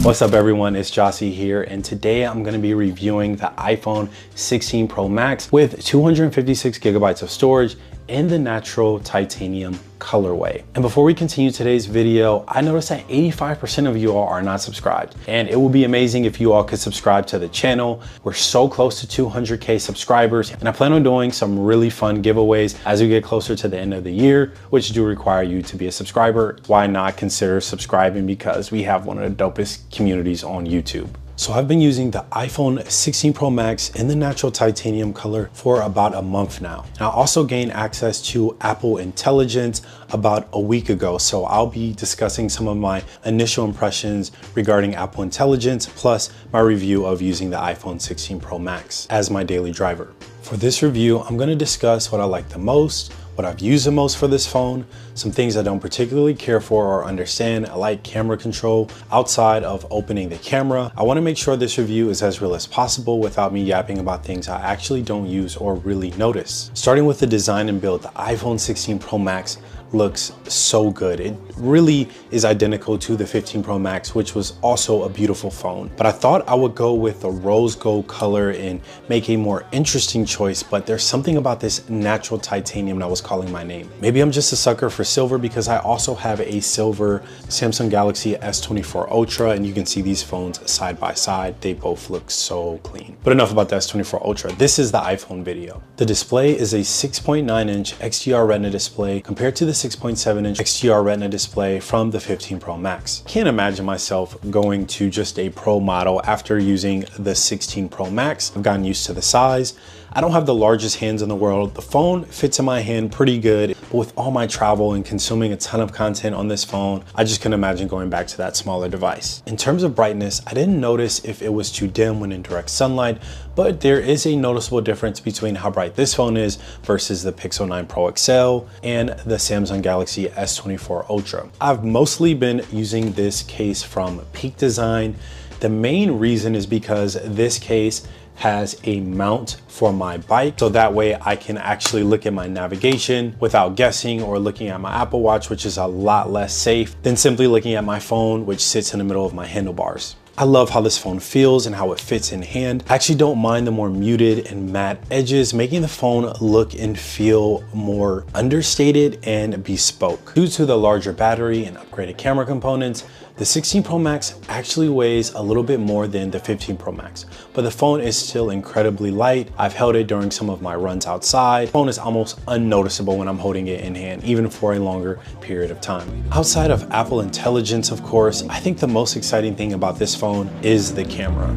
What's up everyone, it's Jossie here, and today I'm gonna be reviewing the iPhone 16 Pro Max with 256 gigabytes of storage in the natural titanium colorway. And before we continue today's video, I noticed that 85% of you all are not subscribed, and it would be amazing if you all could subscribe to the channel. We're so close to 200K subscribers, and I plan on doing some really fun giveaways as we get closer to the end of the year, which do require you to be a subscriber. Why not consider subscribing, because we have one of the dopest communities on YouTube. So I've been using the iPhone 16 Pro Max in the natural titanium color for about a month now. And I also gained access to Apple Intelligence about a week ago. So I'll be discussing some of my initial impressions regarding Apple Intelligence, plus my review of using the iPhone 16 Pro Max as my daily driver. For this review, I'm going to discuss what I like the most, what I've used the most for this phone, some things I don't particularly care for or understand, like camera control outside of opening the camera. I want to make sure this review is as real as possible without me yapping about things I actually don't use or really notice. Starting with the design and build, the iPhone 16 Pro Max looks so good. It really is identical to the 15 Pro Max, which was also a beautiful phone. But I thought I would go with the rose gold color and make a more interesting choice, but there's something about this natural titanium that was calling my name. Maybe I'm just a sucker for silver, because I also have a silver Samsung Galaxy S24 Ultra, and you can see these phones side by side. They both look so clean. But enough about the S24 Ultra. This is the iPhone video. The display is a 6.9-inch XDR Retina display compared to the 6.7-inch XDR Retina display from the 15 Pro Max. Can't imagine myself going to just a Pro model after using the 16 Pro Max. I've gotten used to the size. I don't have the largest hands in the world. The phone fits in my hand pretty good, but with all my travel and consuming a ton of content on this phone, I just couldn't imagine going back to that smaller device. In terms of brightness, I didn't notice if it was too dim when in direct sunlight, but there is a noticeable difference between how bright this phone is versus the Pixel 9 Pro XL and the Samsung Galaxy S24 Ultra. I've mostly been using this case from Peak Design. The main reason is because this case has a mount for my bike, so that way I can actually look at my navigation without guessing or looking at my Apple Watch, which is a lot less safe than simply looking at my phone, which sits in the middle of my handlebars. I love how this phone feels and how it fits in hand. I actually don't mind the more muted and matte edges, making the phone look and feel more understated and bespoke. Due to the larger battery and upgraded camera components, the 16 Pro Max actually weighs a little bit more than the 15 Pro Max, but the phone is still incredibly light. I've held it during some of my runs outside. The phone is almost unnoticeable when I'm holding it in hand, even for a longer period of time. Outside of Apple Intelligence, of course, I think the most exciting thing about this phone is the camera.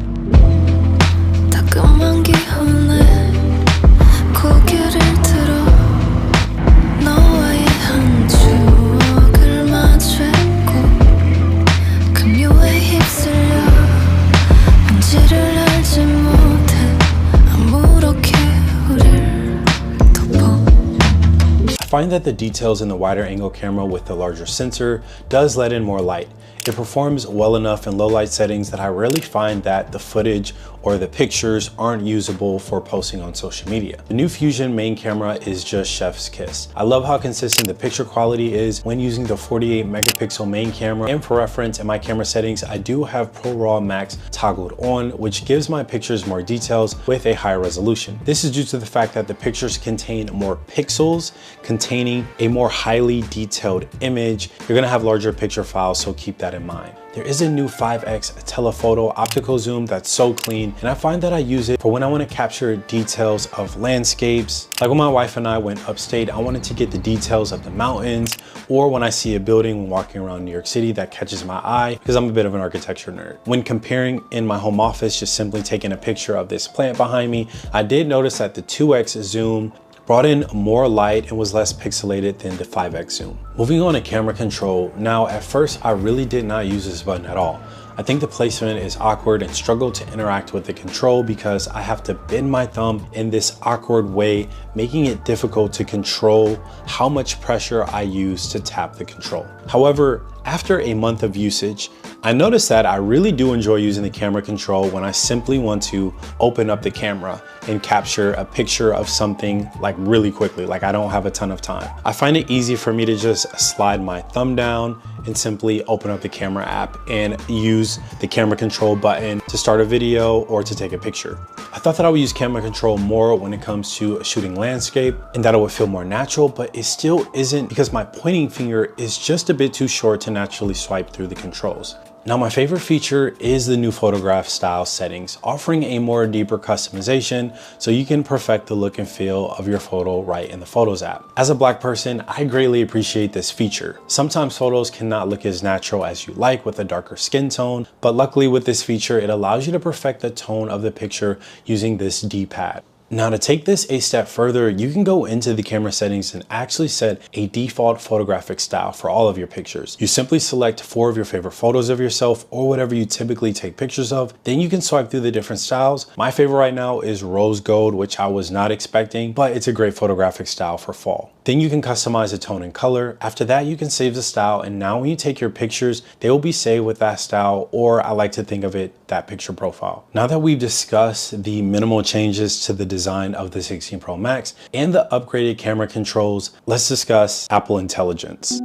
I find that the details in the wider angle camera with the larger sensor does let in more light. It performs well enough in low light settings that I rarely find that the footage or the pictures aren't usable for posting on social media. The new Fusion main camera is just chef's kiss. I love how consistent the picture quality is when using the 48 megapixel main camera. And for reference, in my camera settings, I do have ProRAW Max toggled on, which gives my pictures more details with a higher resolution. This is due to the fact that the pictures contain more pixels, containing a more highly detailed image. You're gonna have larger picture files, so keep that in mind. There is a new 5x telephoto optical zoom that's so clean, and I find that I use it for when I want to capture details of landscapes. Like when my wife and I went upstate, I wanted to get the details of the mountains, or when I see a building when walking around New York City that catches my eye, because I'm a bit of an architecture nerd. When comparing in my home office, just simply taking a picture of this plant behind me, I did notice that the 2x zoom brought in more light and was less pixelated than the 5x zoom. Moving on to camera control. Now, at first, I really did not use this button at all. I think the placement is awkward and struggle to interact with the control because I have to bend my thumb in this awkward way, making it difficult to control how much pressure I use to tap the control. However, after a month of usage, I noticed that I really do enjoy using the camera control when I simply want to open up the camera and capture a picture of something like really quickly, like I don't have a ton of time. I find it easy for me to just slide my thumb down and simply open up the camera app and use the camera control button to start a video or to take a picture. I thought that I would use camera control more when it comes to shooting landscape and that it would feel more natural, but it still isn't because my pointing finger is just a bit too short to naturally swipe through the controls. Now, my favorite feature is the new photograph style settings, offering a more deeper customization so you can perfect the look and feel of your photo right in the Photos app. As a Black person, I greatly appreciate this feature. Sometimes photos cannot look as natural as you like with a darker skin tone, but luckily with this feature, it allows you to perfect the tone of the picture using this D-pad. Now, to take this a step further, you can go into the camera settings and actually set a default photographic style for all of your pictures. You simply select 4 of your favorite photos of yourself or whatever you typically take pictures of. Then you can swipe through the different styles. My favorite right now is rose gold, which I was not expecting, but it's a great photographic style for fall. Then you can customize the tone and color. After that, you can save the style. And now when you take your pictures, they will be saved with that style, or I like to think of it, that picture profile. Now that we've discussed the minimal changes to the design of the 16 Pro Max and the upgraded camera controls, let's discuss Apple Intelligence.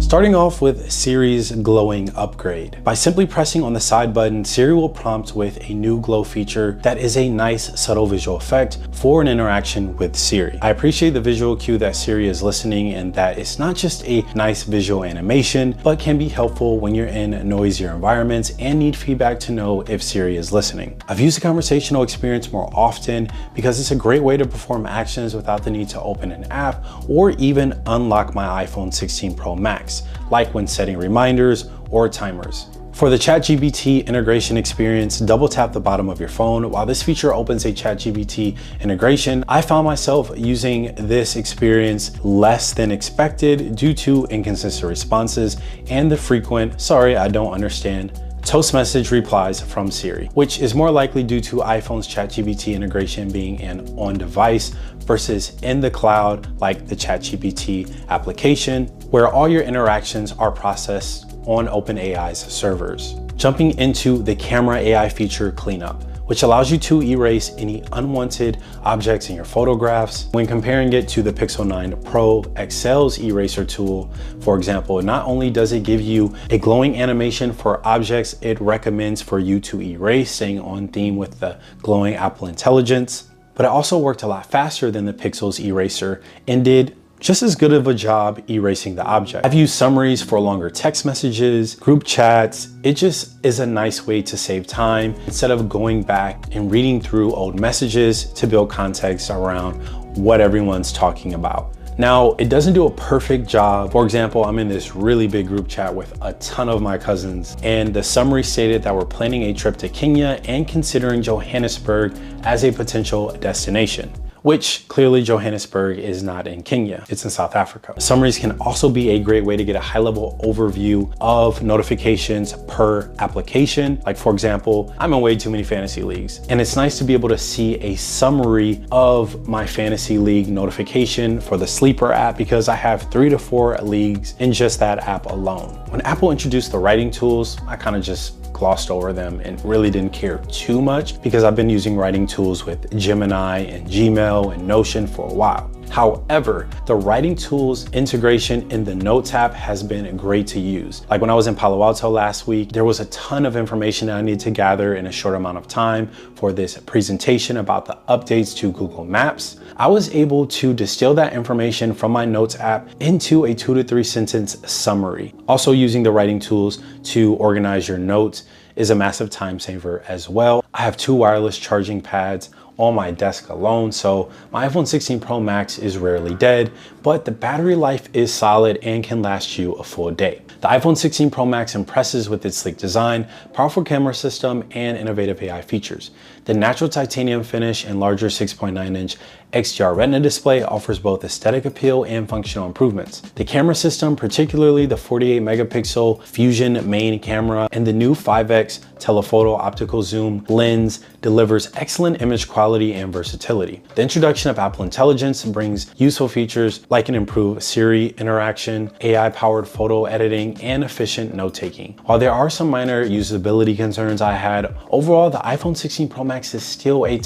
Starting off with Siri's glowing upgrade. By simply pressing on the side button, Siri will prompt with a new glow feature that is a nice subtle visual effect for an interaction with Siri. I appreciate the visual cue that Siri is listening and that it's not just a nice visual animation, but can be helpful when you're in noisier environments and need feedback to know if Siri is listening. I've used the conversational experience more often because it's a great way to perform actions without the need to open an app or even unlock my iPhone 16 Pro Max, like when setting reminders or timers. For the ChatGPT integration experience, double tap the bottom of your phone. While this feature opens a ChatGPT integration, I found myself using this experience less than expected due to inconsistent responses and the frequent, sorry, I don't understand, toast message replies from Siri, which is more likely due to iPhone's ChatGPT integration being an on-device versus in the cloud like the ChatGPT application, where all your interactions are processed on OpenAI's servers. Jumping into the camera AI feature cleanup, which allows you to erase any unwanted objects in your photographs. When comparing it to the Pixel 9 Pro XL's eraser tool, for example, not only does it give you a glowing animation for objects it recommends for you to erase, staying on theme with the glowing Apple Intelligence, but it also worked a lot faster than the Pixel's eraser and did just as good of a job erasing the object. I've used summaries for longer text messages, group chats. It just is a nice way to save time instead of going back and reading through old messages to build context around what everyone's talking about. Now, it doesn't do a perfect job. For example, I'm in this really big group chat with a ton of my cousins, and the summary stated that we're planning a trip to Kenya and considering Johannesburg as a potential destination, which clearly Johannesburg is not in Kenya, it's in South Africa. Summaries can also be a great way to get a high-level overview of notifications per application. Like for example, I'm in way too many fantasy leagues, and it's nice to be able to see a summary of my fantasy league notification for the Sleeper app because I have 3 to 4 leagues in just that app alone. When Apple introduced the writing tools, I kind of just glossed over them and really didn't care too much because I've been using writing tools with Gemini and Gmail and Notion for a while. However, the writing tools integration in the Notes app has been great to use. Like when I was in Palo Alto last week, there was a ton of information that I needed to gather in a short amount of time for this presentation about the updates to Google Maps. I was able to distill that information from my Notes app into a 2 to 3 sentence summary. Also, using the writing tools to organize your notes is a massive time saver as well. I have 2 wireless charging pads on my desk alone, so my iPhone 16 Pro Max is rarely dead, but the battery life is solid and can last you a full day. The iPhone 16 Pro Max impresses with its sleek design, powerful camera system, and innovative AI features. The natural titanium finish and larger 6.9-inch XDR Retina display offers both aesthetic appeal and functional improvements. The camera system, particularly the 48 megapixel Fusion main camera and the new 5x telephoto optical zoom lens, delivers excellent image quality and versatility. The introduction of Apple Intelligence brings useful features like an improved Siri interaction, AI-powered photo editing, and efficient note-taking. While there are some minor usability concerns I had, overall the iPhone 16 Pro Max is still a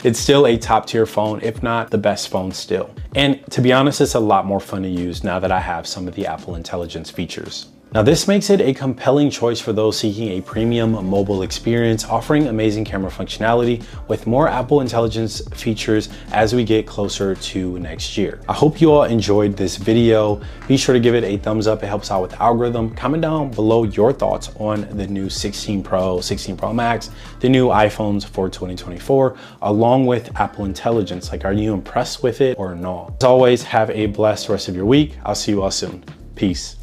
It's still a top tier phone, if not the best phone still. And to be honest, it's a lot more fun to use now that I have some of the Apple Intelligence features. Now this makes it a compelling choice for those seeking a premium mobile experience, offering amazing camera functionality with more Apple Intelligence features as we get closer to next year. I hope you all enjoyed this video. Be sure to give it a thumbs up, it helps out with the algorithm. Comment down below your thoughts on the new 16 Pro, 16 Pro Max, the new iPhones for 2024, along with Apple Intelligence. Like, are you impressed with it or not? As always, have a blessed rest of your week. I'll see you all soon. Peace.